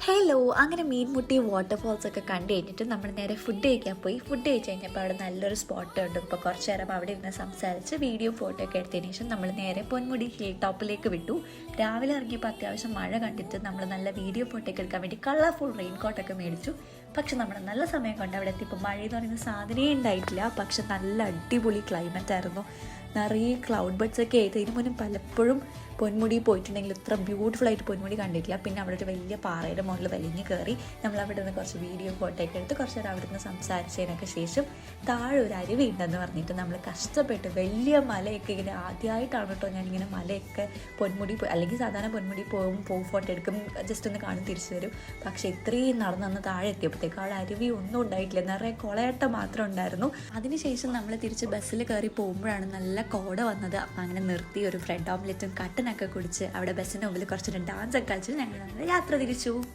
Hello, അങ്ങനെ Meenmutty waterfalls ഒക്കെ കണ്ടു കഴിഞ്ഞിട്ട് നമ്മൾ നേരെ ഫുഡ് കഴിക്കാൻ പോയി. ഫുഡ് കഴിച്ച് കഴിഞ്ഞപ്പോൾ അവിടെ നല്ലൊരു സ്പോട്ട് ഉണ്ട്. ഇപ്പോൾ കുറച്ച് നേരം അവിടെ ഇരുന്ന് സംസാരിച്ച് വീഡിയോ ഫോട്ടോ ഒക്കെ എടുത്തതിന് ശേഷം നമ്മൾ നേരെ പൊന്മുടി ഹിൽ ടോപ്പിലേക്ക് വിട്ടു. രാവിലെ ഇറങ്ങിയപ്പോൾ അത്യാവശ്യം മഴ കണ്ടിട്ട് നമ്മൾ നല്ല വീഡിയോ ഫോട്ടോ ഒക്കെ എടുക്കാൻ വേണ്ടി കളർഫുൾ റെയിൻ കോട്ടൊക്കെ മേടിച്ചു. പക്ഷെ നമ്മൾ നല്ല സമയം കൊണ്ട് അവിടെ എത്തിയപ്പോൾ മഴ എന്ന് പറയുന്ന സാധനമേ ഉണ്ടായിട്ടില്ല. പക്ഷെ നല്ല അടിപൊളി ക്ലൈമറ്റ് ആയിരുന്നു. നിറയെ ക്ലൗഡ് ബഡ്സ് ഒക്കെ ആയിട്ട് ഇതിന് മുന്നേ പലപ്പോഴും പൊന്മുടി പോയിട്ടുണ്ടെങ്കിൽ ഇത്ര ബ്യൂട്ടിഫുൾ ആയിട്ട് പൊന്മുടി കണ്ടിട്ടില്ല. പിന്നെ അവിടെ ഒരു വലിയ പാറയുടെ മുകളിൽ വലിഞ്ഞ് കയറി നമ്മൾ അവിടെ നിന്ന് കുറച്ച് വീഡിയോ ഫോട്ടോ ഒക്കെ എടുത്ത് കുറച്ച് നേരം അവിടെ നിന്ന് സംസാരിച്ചതിനൊക്കെ ശേഷം താഴെ ഒരു അരുവി ഉണ്ടെന്ന് പറഞ്ഞിട്ട് നമ്മൾ കഷ്ടപ്പെട്ട് വലിയ മലയൊക്കെ ഇങ്ങനെ ആദ്യമായിട്ടാണ് കേട്ടോ ഞാനിങ്ങനെ മലയൊക്കെ പൊന്മുടി അല്ലെങ്കിൽ സാധാരണ പൊന്മുടി പോകും ഫോട്ടോ എടുക്കും, ജസ്റ്റ് ഒന്ന് കാണും തിരിച്ചു വരും. പക്ഷേ ഇത്രയും നടന്ന് താഴെ എത്തിയപ്പോഴത്തേക്ക് അവിടെ അരുവി ഒന്നും ഉണ്ടായിട്ടില്ല, നിറയെ കുളയട്ടം മാത്രം ഉണ്ടായിരുന്നു. അതിനുശേഷം നമ്മൾ തിരിച്ച് ബസ്സിൽ കയറി പോകുമ്പോഴാണ് നല്ല കോട വന്നത്. അപ്പം അങ്ങനെ നിർത്തി ഒരു ബ്രെഡ് ഓംലെറ്റും കട്ടനൊക്കെ കുടിച്ച് അവിടെ ബസ്സിന് മുമ്പിൽ കുറച്ചൊരു ഡാൻസ് ഒക്കെ കളിച്ച് ഞങ്ങൾ യാത്ര തിരിച്ചു.